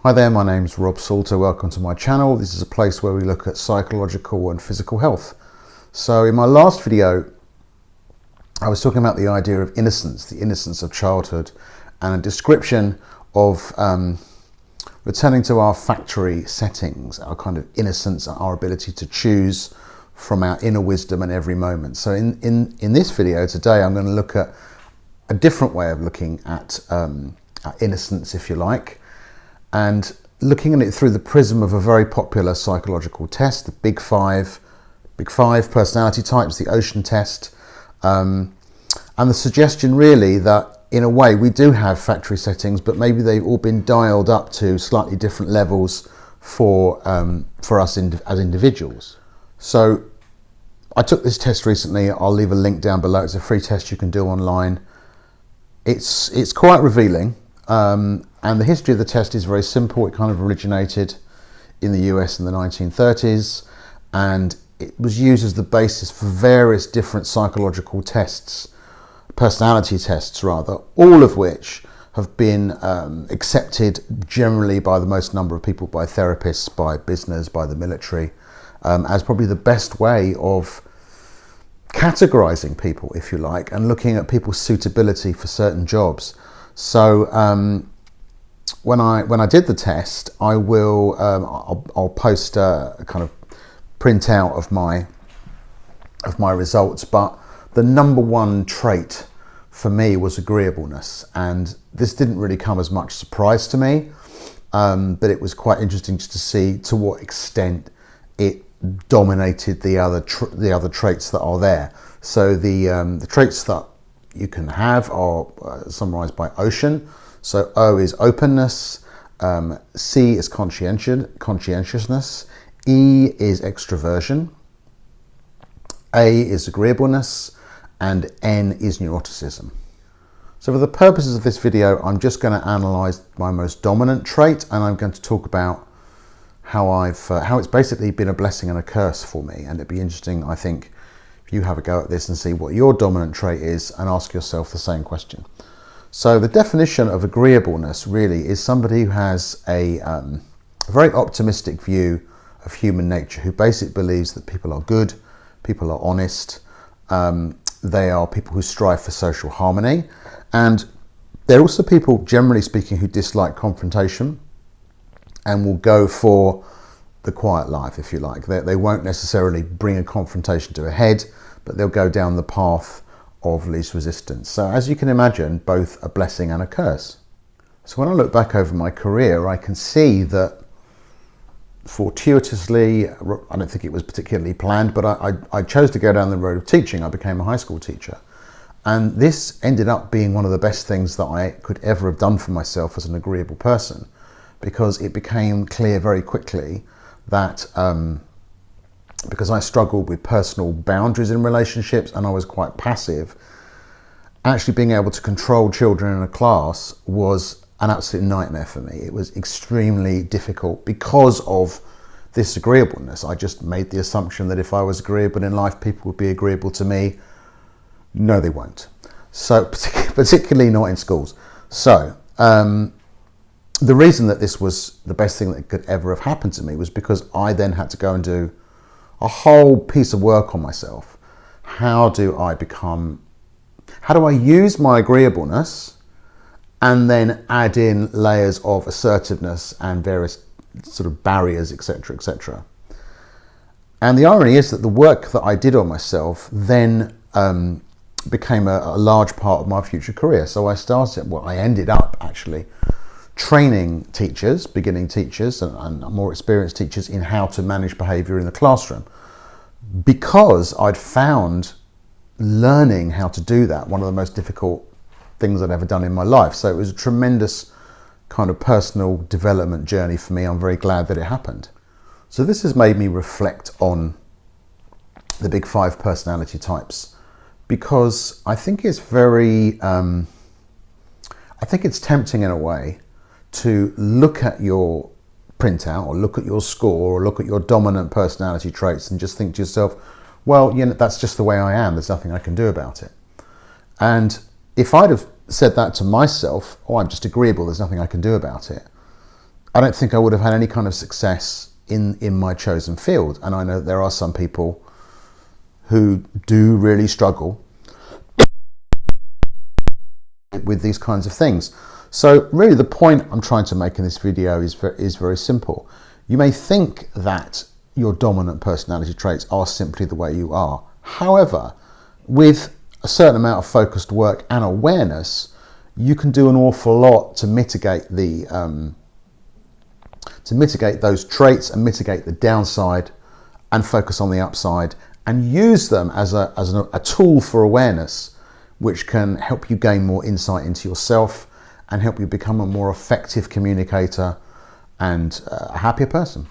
Hi there, my name's Rob Salter. Welcome to my channel. This is a place where we look at psychological and physical health. So in my last video, I was talking about the idea of innocence, the innocence of childhood, and a description of returning to our factory settings, our kind of innocence, our ability to choose from our inner wisdom in every moment. So in this video today, I'm going to look at a different way of looking at innocence, if you like, and looking at it through the prism of a very popular psychological test, the Big Five personality types, the Ocean test, and the suggestion really that in a way we do have factory settings, but maybe they've all been dialed up to slightly different levels for us as individuals. So I took this test recently. I'll leave a link down below. It's a free test you can do online. It's quite revealing. And the history of the test is very simple. It kind of originated in the US in the 1930s, and it was used as the basis for various different psychological tests, personality tests rather, all of which have been accepted generally by the most number of people, by therapists, by business, by the military, as probably the best way of categorizing people, if you like, and looking at people's suitability for certain jobs. So when I did the test, I'll post a kind of printout of my results. But the number one trait for me was agreeableness, and this didn't really come as much surprise to me. But it was quite interesting just to see to what extent it dominated the other traits that are there. So the traits that you can have are summarized by Ocean. So O is openness, C is conscientiousness, E is extroversion, A is agreeableness, and N is neuroticism. So for the purposes of this video, I'm just going to analyze my most dominant trait, and I'm going to talk about how it's basically been a blessing and a curse for me. And it'd be interesting, I think, if you have a go at this and see what your dominant trait is and ask yourself the same question. So the definition of agreeableness really is somebody who has a very optimistic view of human nature, who basically believes that people are good, people are honest, they are people who strive for social harmony, and they're also people, generally speaking, who dislike confrontation and will go for the quiet life, if you like. They won't necessarily bring a confrontation to a head, but they'll go down the path of least resistance. So as you can imagine, both a blessing and a curse. So when I look back over my career, I can see that fortuitously, I don't think it was particularly planned, but I chose to go down the road of teaching. I became a high school teacher. And this ended up being one of the best things that I could ever have done for myself as an agreeable person, because it became clear very quickly that because I struggled with personal boundaries in relationships and I was quite passive, actually being able to control children in a class was an absolute nightmare for me. It was extremely difficult because of this agreeableness. I just made the assumption that if I was agreeable in life, people would be agreeable to me. No, they won't. So particularly not in schools. So the reason that this was the best thing that could ever have happened to me was because I then had to go and do a whole piece of work on myself. How do I use my agreeableness and then add in layers of assertiveness and various sort of barriers, etc., etc. And the irony is that the work that I did on myself then became a large part of my future career. So I ended up actually training teachers, beginning teachers and more experienced teachers in how to manage behaviour in the classroom, because I'd found learning how to do that one of the most difficult things I'd ever done in my life. So it was a tremendous kind of personal development journey for me. I'm very glad that it happened. So this has made me reflect on the Big Five personality types, because I think it's it's tempting in a way to look at your printout or look at your score or look at your dominant personality traits and just think to yourself, well, that's just the way I am. There's nothing I can do about it. And if I'd have said that to myself, oh, I'm just agreeable, there's nothing I can do about it, I don't think I would have had any kind of success in my chosen field. And I know there are some people who do really struggle with these kinds of things. So really the point I'm trying to make in this video is very simple. You may think that your dominant personality traits are simply the way you are. However, with a certain amount of focused work and awareness, you can do an awful lot to mitigate those traits and mitigate the downside and focus on the upside and use them as a tool for awareness, which can help you gain more insight into yourself and help you become a more effective communicator and a happier person.